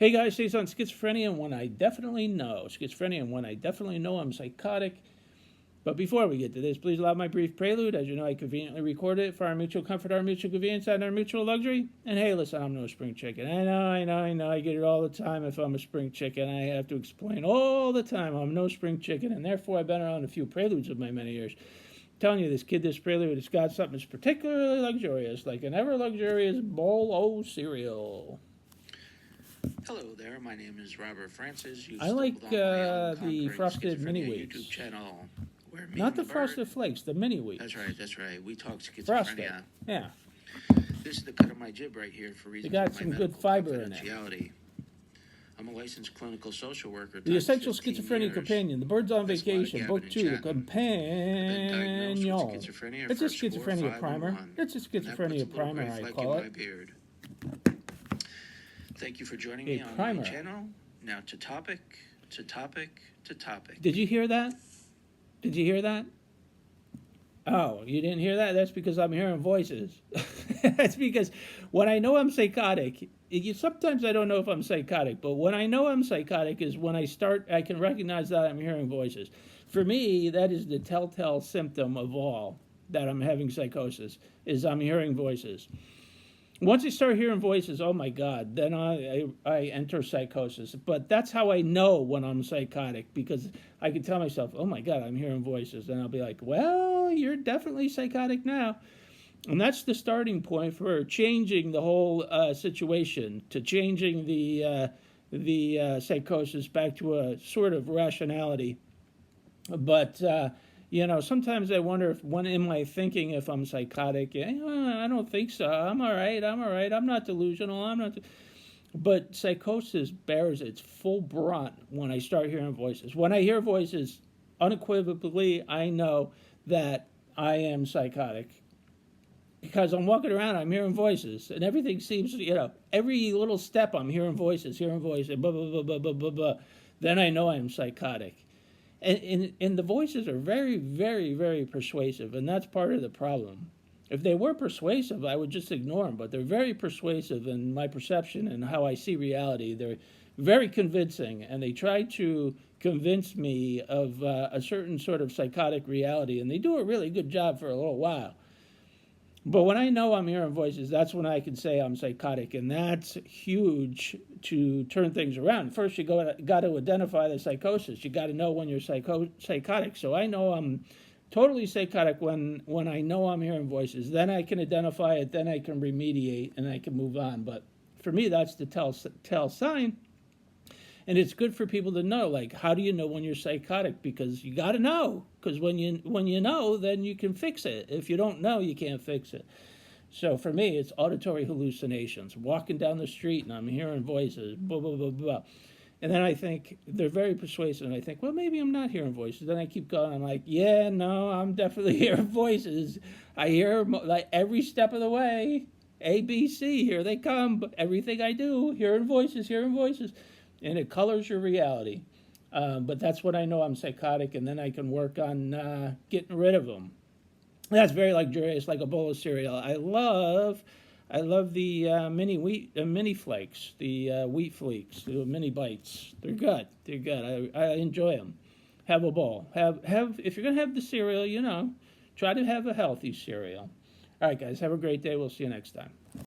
Hey guys, today's on schizophrenia and when I definitely know. Schizophrenia and when I definitely know I'm psychotic. But before we get to this, please allow my brief prelude. As you know, I conveniently recorded it for our mutual comfort, our mutual convenience, and our mutual luxury. And hey, listen, I'm no spring chicken. I know. I get it all the time if I'm a spring chicken. I have to explain all the time I'm no spring chicken, and therefore I've been around a few preludes of my many years. I'm telling you, this prelude has got something that's particularly luxurious, like an ever-luxurious bowl of cereal. Hello there, my name is Robert Francis. I like the frosted mini wheats. YouTube channel. Where Not the frosted flakes, the mini wheats. That's right. We talk schizophrenia. Frosted, yeah. This is the cut of my jib right here for reasons They got of my some medical good fiber in it. confidentiality. I'm a licensed clinical social worker. The Essential 15 Schizophrenia years. Companion, The Birds on That's a lot of Vacation, gabbing Book and 2, The chatting. Companion. It's It's a schizophrenia primer. It's a schizophrenia primer, I call it. Thank you for joining me on my channel. Now to topic. Did you hear that? Did you hear that? Oh, you didn't hear that? That's because I'm hearing voices. That's because when I know I'm psychotic, sometimes I don't know if I'm psychotic, but when I know I'm psychotic is when I can recognize that I'm hearing voices. For me, that is the telltale symptom of all that I'm having psychosis, is I'm hearing voices. Once I start hearing voices, oh my God, then I enter psychosis. But that's how I know when I'm psychotic, because I can tell myself, oh my God, I'm hearing voices. And I'll be like, well, you're definitely psychotic now. And that's the starting point for changing the whole situation, to changing the psychosis back to a sort of rationality. But sometimes I wonder when am I thinking if I'm psychotic? I don't think so. I'm all right. I'm not delusional. But psychosis bears its full brunt when I start hearing voices. When I hear voices, unequivocally, I know that I am psychotic. Because I'm walking around, I'm hearing voices, and everything seems, every little step I'm hearing voices, blah, blah, blah, blah, blah, blah, blah. Then I know I'm psychotic. And the voices are very, very, very persuasive, and that's part of the problem. If they were persuasive, I would just ignore them, but they're very persuasive in my perception and how I see reality. They're very convincing, and they try to convince me of a certain sort of psychotic reality, and they do a really good job for a little while. But when I know I'm hearing voices, that's when I can say I'm psychotic, and that's huge to turn things around. First, you got to identify the psychosis. You got to know when you're psychotic. So I know I'm totally psychotic when I know I'm hearing voices. Then I can identify it, then I can remediate, and I can move on. But for me, that's the tell sign. And it's good for people to know, like, how do you know when you're psychotic? Because you got to know. Because when you know, then you can fix it. If you don't know, you can't fix it. So for me, it's auditory hallucinations. Walking down the street and I'm hearing voices, blah, blah, blah, blah. And then I think they're very persuasive. And I think, well, maybe I'm not hearing voices. Then I keep going. I'm like, yeah, no, I'm definitely hearing voices. I hear like every step of the way. A, B, C, here they come. Everything I do, hearing voices. And it colors your reality. But that's when I know I'm psychotic, and then I can work on getting rid of them. That's very luxurious, like a bowl of cereal. I love the mini flakes, the wheat flakes, the mini bites. They're good. I enjoy them. Have a bowl. Have if you're gonna have the cereal, try to have a healthy cereal. All right, guys. Have a great day. We'll see you next time.